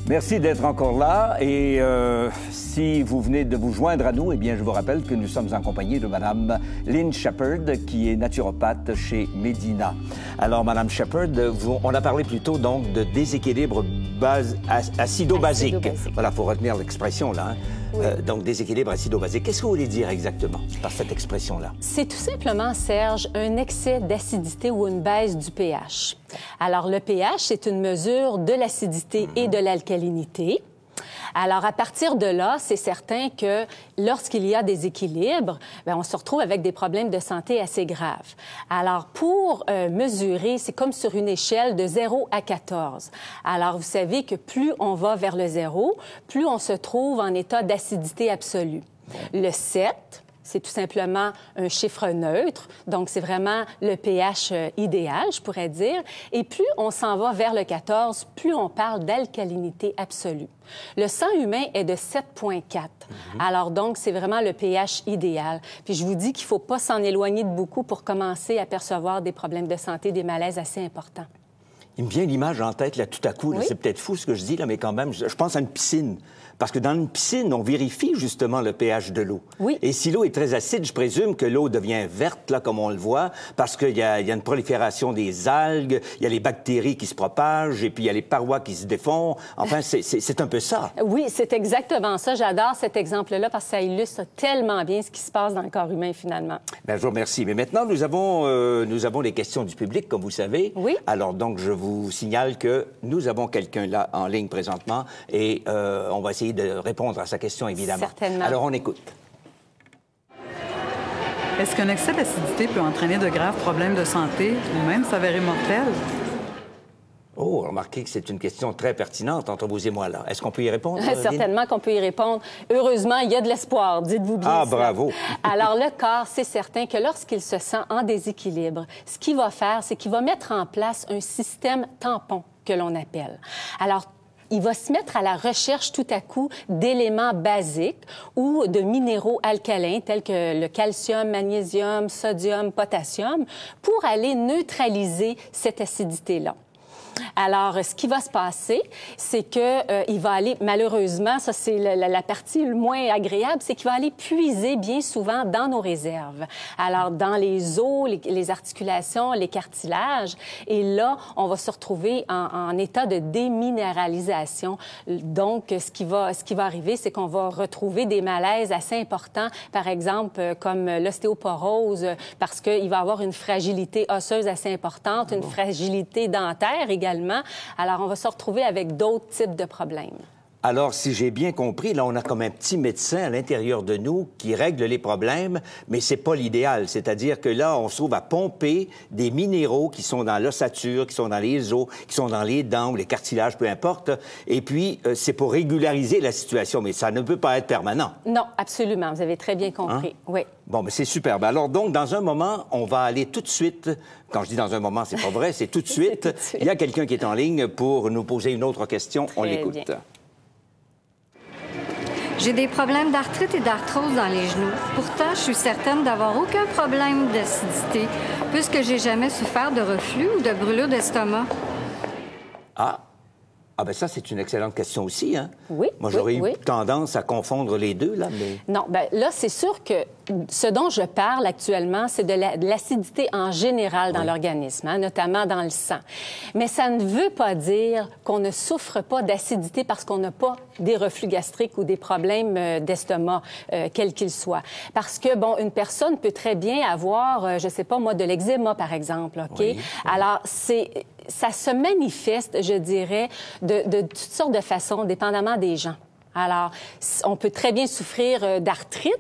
Merci d'être encore là. Et si vous venez de vous joindre à nous, eh bien, je vous rappelle que nous sommes en compagnie de Mme Lynn Shepherd, qui est naturopathe chez Medina. Alors, Mme Shepherd, on a parlé plutôt donc de déséquilibre acido-basique. Voilà, il faut retenir l'expression là. Hein? Oui. Donc, déséquilibre acido-basique. Qu'est-ce que vous voulez dire exactement par cette expression-là? C'est tout simplement, Serge, un excès d'acidité ou une baisse du pH. Alors, le pH, c'est une mesure de l'acidité et de l'alcalinité. Alors, à partir de là, c'est certain que lorsqu'il y a des équilibres, bien, on se retrouve avec des problèmes de santé assez graves. Alors, pour mesurer, c'est comme sur une échelle de 0 à 14. Alors, vous savez que plus on va vers le 0, plus on se trouve en état d'acidité absolue. Le 7... c'est tout simplement un chiffre neutre, donc c'est vraiment le pH idéal, je pourrais dire. Et plus on s'en va vers le 14, plus on parle d'alcalinité absolue. Le sang humain est de 7,4. Alors donc, c'est vraiment le pH idéal. Puis je vous dis qu'il ne faut pas s'en éloigner de beaucoup pour commencer à percevoir des problèmes de santé, des malaises assez importants. Il me vient l'image en tête, là, tout à coup. Oui. C'est peut-être fou ce que je dis, là, mais quand même, je pense à une piscine. Parce que dans une piscine, on vérifie justement le pH de l'eau. Oui. Et si l'eau est très acide, je présume que l'eau devient verte, là, comme on le voit, parce qu'il y a une prolifération des algues, il y a les bactéries qui se propagent, et puis il y a les parois qui se défont. Enfin, c'est un peu ça. Oui, c'est exactement ça. J'adore cet exemple-là parce que ça illustre tellement bien ce qui se passe dans le corps humain, finalement. Bien, je vous remercie. Mais maintenant, nous avons les questions du public, comme vous savez. Oui. Alors, donc, je vous signale que nous avons quelqu'un là en ligne présentement, et on va essayer de répondre à sa question, évidemment. Certainement. Alors, on écoute. Est-ce qu'un excès d'acidité peut entraîner de graves problèmes de santé ou même s'avérer mortel? Oh, remarquez que c'est une question très pertinente entre vous et moi, là. Est-ce qu'on peut y répondre? Certainement qu'on peut y répondre. Heureusement, il y a de l'espoir, dites-vous bien. Ah, cela. Bravo! Alors, le corps, c'est certain que lorsqu'il se sent en déséquilibre, ce qu'il va faire, c'est qu'il va mettre en place un système tampon que l'on appelle. Alors, il va se mettre à la recherche tout à coup d'éléments basiques ou de minéraux alcalins tels que le calcium, magnésium, sodium, potassium pour aller neutraliser cette acidité-là. Alors, ce qui va se passer, c'est qu'il va aller, malheureusement, ça c'est la partie le moins agréable, c'est qu'il va aller puiser bien souvent dans nos réserves. Alors, dans les os, les articulations, les cartilages. Et là, on va se retrouver en état de déminéralisation. Donc, ce qui va arriver, c'est qu'on va retrouver des malaises assez importants, par exemple, comme l'ostéoporose, parce qu'il va avoir une fragilité osseuse assez importante, une fragilité dentaire également. Alors, on va se retrouver avec d'autres types de problèmes. Alors, si j'ai bien compris, là, on a comme un petit médecin à l'intérieur de nous qui règle les problèmes, mais c'est pas l'idéal. C'est-à-dire que là, on se trouve à pomper des minéraux qui sont dans l'ossature, qui sont dans les os, qui sont dans les dents ou les cartilages, peu importe. Et puis, c'est pour régulariser la situation, mais ça ne peut pas être permanent. Non, absolument. Vous avez très bien compris. Hein? Oui. Bon, mais c'est superbe. Alors, donc, dans un moment, on va aller tout de suite... Quand je dis dans un moment, c'est pas vrai, c'est tout de suite. Tout de suite. Il y a quelqu'un qui est en ligne pour nous poser une autre question. On l'écoute. J'ai des problèmes d'arthrite et d'arthrose dans les genoux. Pourtant, je suis certaine d'avoir aucun problème d'acidité, puisque j'ai jamais souffert de reflux ou de brûlure d'estomac. Ah, bien ça, c'est une excellente question aussi, hein? Oui. Moi, j'aurais eu tendance à confondre les deux, là, mais... Non, bien là, c'est sûr que ce dont je parle actuellement, c'est de l'acidité en général dans l'organisme, hein, notamment dans le sang. Mais ça ne veut pas dire qu'on ne souffre pas d'acidité parce qu'on n'a pas des reflux gastriques ou des problèmes d'estomac, quels qu'ils soient. Parce que, bon, une personne peut très bien avoir, je sais pas moi, de l'eczéma, par exemple, OK? Oui. Alors, ça se manifeste, je dirais, de toutes sortes de façons, dépendamment des gens. Alors, on peut très bien souffrir d'arthrite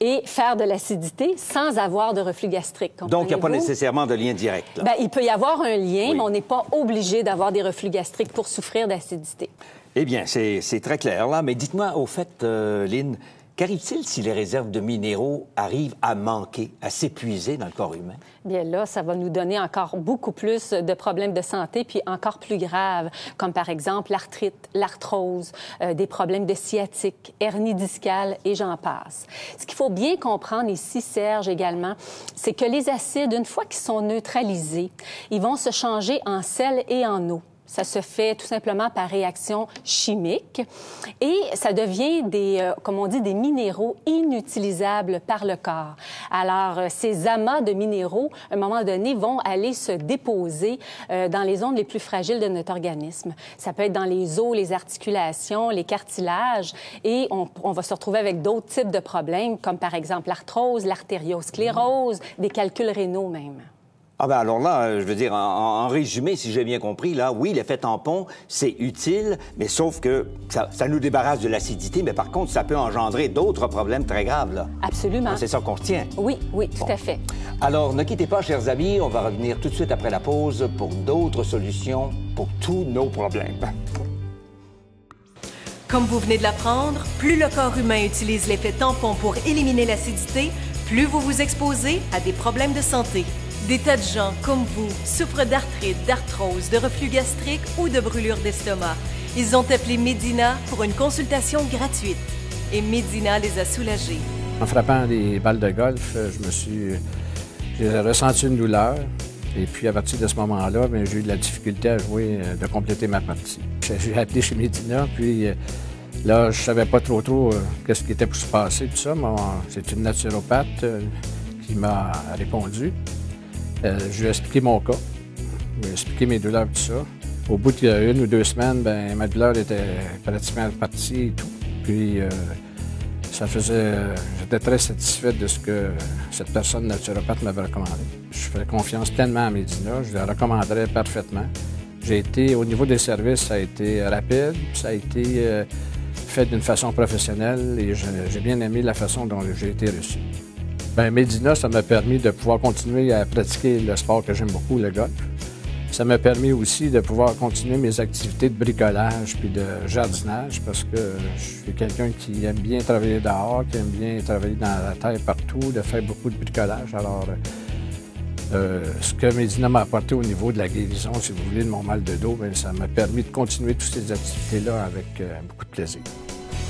et faire de l'acidité sans avoir de reflux gastrique. Donc, il n'y a pas nécessairement de lien direct. Bien, il peut y avoir un lien, mais on n'est pas obligé d'avoir des reflux gastriques pour souffrir d'acidité. Eh bien, c'est très clair, là. Mais dites-moi, au fait, Lynn, qu'arrive-t-il si les réserves de minéraux arrivent à manquer, à s'épuiser dans le corps humain? Bien là, ça va nous donner encore beaucoup plus de problèmes de santé, puis encore plus graves, comme par exemple l'arthrite, l'arthrose, des problèmes de sciatique, hernie discale et j'en passe. Ce qu'il faut bien comprendre ici, Serge, également, c'est que les acides, une fois qu'ils sont neutralisés, ils vont se changer en sel et en eau. Ça se fait tout simplement par réaction chimique et ça devient comme on dit, des minéraux inutilisables par le corps. Alors, ces amas de minéraux, à un moment donné, vont aller se déposer dans les zones les plus fragiles de notre organisme. Ça peut être dans les os, les articulations, les cartilages et on va se retrouver avec d'autres types de problèmes, comme par exemple l'arthrose, l'artériosclérose, des calculs rénaux même. Ah ben alors là, je veux dire, en résumé, si j'ai bien compris, là, oui, l'effet tampon, c'est utile, mais sauf que ça nous débarrasse de l'acidité, mais par contre, ça peut engendrer d'autres problèmes très graves, là. Absolument. C'est ça qu'on retient. Oui, oui, tout à fait. Alors, ne quittez pas, chers amis, on va revenir tout de suite après la pause pour d'autres solutions pour tous nos problèmes. Comme vous venez de l'apprendre, plus le corps humain utilise l'effet tampon pour éliminer l'acidité, plus vous vous exposez à des problèmes de santé. Des tas de gens, comme vous, souffrent d'arthrite, d'arthrose, de reflux gastrique ou de brûlure d'estomac. Ils ont appelé Medina pour une consultation gratuite. Et Medina les a soulagés. En frappant des balles de golf, j'ai ressenti une douleur. Et puis, à partir de ce moment-là, j'ai eu de la difficulté à jouer, de compléter ma partie. J'ai appelé chez Medina, puis là, je savais pas trop qu'est-ce qui était pour se passer, tout ça. C'est une naturopathe qui m'a répondu. Je lui ai expliqué mon cas, je lui ai expliqué mes douleurs, tout ça. Au bout d'1 ou 2 semaines, ma douleur était pratiquement partie et tout. Puis, j'étais très satisfait de ce que cette personne naturopathe m'avait recommandé. Je fais confiance pleinement à Medina, je la recommanderais parfaitement. Au niveau des services, ça a été rapide, ça a été fait d'une façon professionnelle et j'ai bien aimé la façon dont j'ai été reçu. Medina, ça m'a permis de pouvoir continuer à pratiquer le sport que j'aime beaucoup, le golf. Ça m'a permis aussi de pouvoir continuer mes activités de bricolage puis de jardinage parce que je suis quelqu'un qui aime bien travailler dehors, qui aime bien travailler dans la terre partout, de faire beaucoup de bricolage. Alors, ce que Medina m'a apporté au niveau de la guérison, si vous voulez, de mon mal de dos, ça m'a permis de continuer toutes ces activités-là avec beaucoup de plaisir.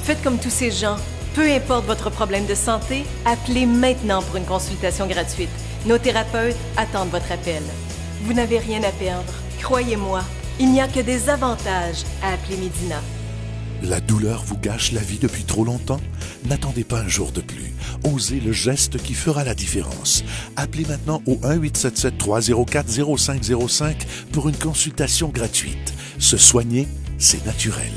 Faites comme tous ces gens. Peu importe votre problème de santé, appelez maintenant pour une consultation gratuite. Nos thérapeutes attendent votre appel. Vous n'avez rien à perdre. Croyez-moi, il n'y a que des avantages à appeler Medina. La douleur vous gâche la vie depuis trop longtemps? N'attendez pas un jour de plus. Osez le geste qui fera la différence. Appelez maintenant au 1-877-304-0505 pour une consultation gratuite. Se soigner, c'est naturel.